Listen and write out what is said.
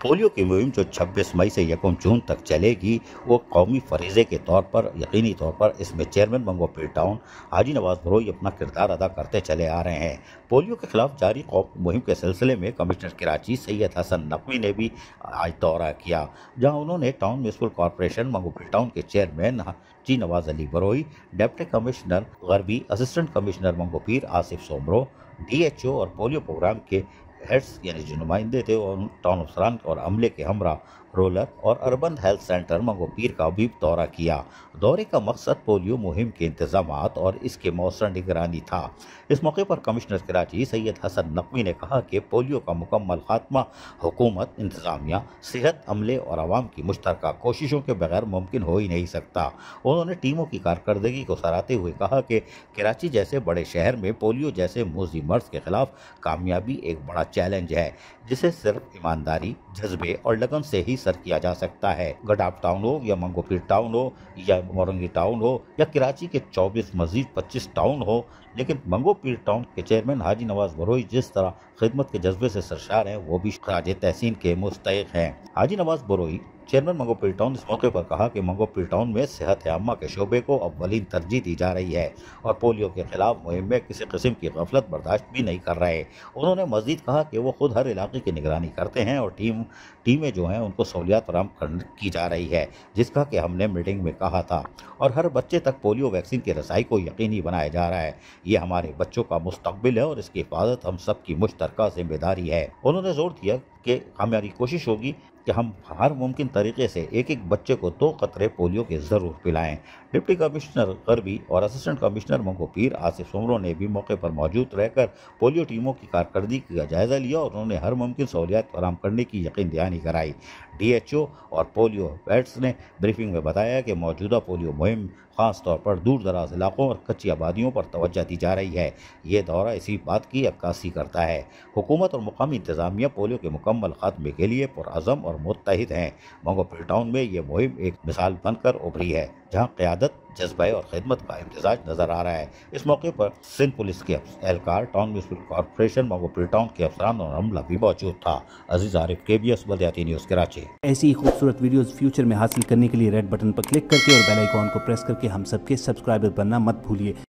Polio की मुहिम जो 26 मई से 1 जून तक चलेगी, वो कौमी फरीज़े के तौर पर यकीनी तौर पर इसमें चेयरमैन मंगो पीर टाउन हाजी नवाज बरोई अपना किरदार अदा करते चले आ रहे हैं। पोलियो के खिलाफ जारी कौमी मुहिम के सिलसिले में कमिश्नर कराची सैयद हसन नकवी ने भी आज दौरा किया, जहां उन्होंने town municipal corporation मंगो Pir town के chairman Haji Nawaz Ali Brohi, deputy commissioner गरबी, assistant commissioner Mangho Pir Asif Soomro, DHO और पोलियो प्रोग्राम के हेड्स यानी जो नुमाइंदे थे और टाउन अफसरान और अमले के हमरा रोलर और अर्बन हेल्थ सेंटर मंगो पीर का भी दौरा किया। दौरे का मकसद पोलियो मुहिम के इंतजामात और इसके मौसर निगरानी था। इस मौके पर कमिश्नर कराची सैयद हसन नकवी ने कहा कि पोलियो का मुकम्मल खात्मा हुकूमत, इंतजामिया, सेहत अमले और आवाम की मुश्तरका कोशिशों के बगैर मुमकिन हो ही नहीं सकता। उन्होंने टीमों की कारकर्दगी को सराहते हुए कहा कि कराची जैसे बड़े शहर में पोलियो जैसे मोजी मर्ज के खिलाफ कामयाबी एक बड़ा चैलेंज है, जिसे सिर्फ ईमानदारी, जज्बे और लगन से ही सर किया जा सकता है। गडाफ टाउन हो या मंगो पीर टाउन हो या मोरंगी टाउन हो या कराची के 24 मजीद 25 टाउन हो, लेकिन मंगो पीर टाउन के चेयरमैन हाजी नवाज बरोई जिस तरह खिदमत के जज्बे से सरशार हैं, वो भी खराज तहसीन के मुस्तहिक हैं। हाजी नवाज बरोई चेयरमैन मंगो पीर टाउन इस मौके पर कहा कि मंगो पीर टाउन में सेहत आम्मा के शोबे को अव्वलीन तरजीह दी जा रही है और पोलियो के खिलाफ मुहिम में किसी किस्म की गफलत बर्दाश्त भी नहीं कर रहे। उन्होंने मजीद कहा कि वो खुद हर इलाके की निगरानी करते हैं और टीमें जो हैं उनको सहूलियात फराहम की जा रही है, जिसका कि हमने मीटिंग में कहा था, और हर बच्चे तक पोलियो वैक्सीन की रसाई को यकीनी बनाया जा रहा है। ये हमारे बच्चों का मुस्तकबिल है और इसकी हिफाजत हम सब की मुश्तरका जिम्मेदारी है। उन्होंने जोर दिया कि हमारी कोशिश होगी कि हम हर मुमकिन तरीके से एक एक बच्चे को 2 कतरे पोलियो के ज़रूर पिलाएं। डिप्टी कमिश्नर गरबी और असिस्टेंट कमिश्नर मंगो पीर आसिफ सोमरो ने भी मौके पर मौजूद रहकर पोलियो टीमों की कारकर्दगी का जायज़ा लिया और उन्होंने हर मुमकिन सहूलियत फराहम करने की यकीन दहानी कराई। DHO और पोलियो हेड्स ने ब्रीफिंग में बताया कि मौजूदा पोलियो मुहिम खास तौर पर दूर दराज इलाकों और कच्ची आबादियों पर तवज्जो दी जा रही है। ये दौरा इसी बात की अक्कासी करता है। हुकूमत और मुकामी इंतजामिया पोलियो के मुकम्मल खात्मे के लिए पुरअज़म और मुत्तहिद हैं। मंगो पीर टाउन में ये मुहिम एक मिसाल बनकर उभरी है, जहाँ क़यादत, जज्बा और खिदमत का इम्तिजाज नजर आ रहा है। इस मौके पर सिंध पुलिस के एहलकार, town municipal corporation मंगो Pir town के अफसरान और अमला भी मौजूद था। अजीज आरिफ, KBS बल्दियाती न्यूज़ कराची। ऐसी ही खूबसूरत वीडियोस फ्यूचर में हासिल करने के लिए रेड बटन पर क्लिक करके और बेल आइकॉन को प्रेस करके हम सबके सब्सक्राइबर बनना मत भूलिए।